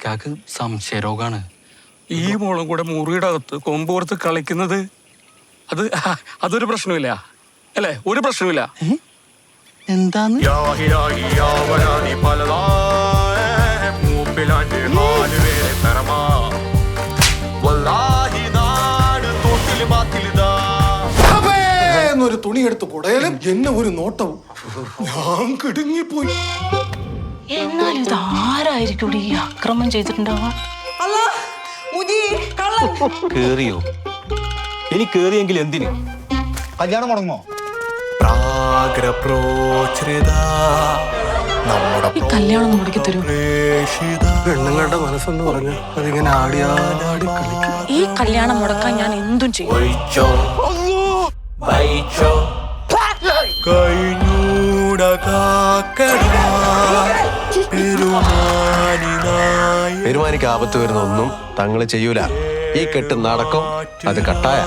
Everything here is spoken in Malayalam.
ഇക്കാക്ക് സംശയരോഗാണ്. ഈ മോളും കൂടെ മുറിയുടെ അകത്ത് കൊമ്പോർത്ത് കളിക്കുന്നത് അതൊരു പ്രശ്നമില്ല അല്ലേ? ഒരു പ്രശ്നമില്ല. എന്താന്ന് ഒരു തുണി എടുത്ത് കൊടയിലും എന്നെ ഒരു നോട്ടവും ഞാൻ കിടുങ്ങിപ്പോയി. എന്നാലും ഇത് ആരായിരിക്കും ഈ അക്രമം ചെയ്തിട്ടുണ്ടാവാ? കേറിയോ? ഇനി കേറിയെങ്കിൽ എന്തിന്? കല്യാണം മുടങ്ങോ? ഈ കല്യാണം മുടക്കി തരൂ. പെണ്ണുങ്ങളുടെ മനസ്സെന്ന് പറഞ്ഞ അതിങ്ങനെ ആടിയാടി കളിക്കും. ഈ കല്യാണം മുടക്കാൻ ഞാൻ എന്തും ചെയ്യും. പെരുമാനിക്ക് ആപത്ത് വരുന്ന ഒന്നും തങ്ങള് ചെയ്യൂല. ഈ കെട്ട് നടക്കും, അത് കട്ടായ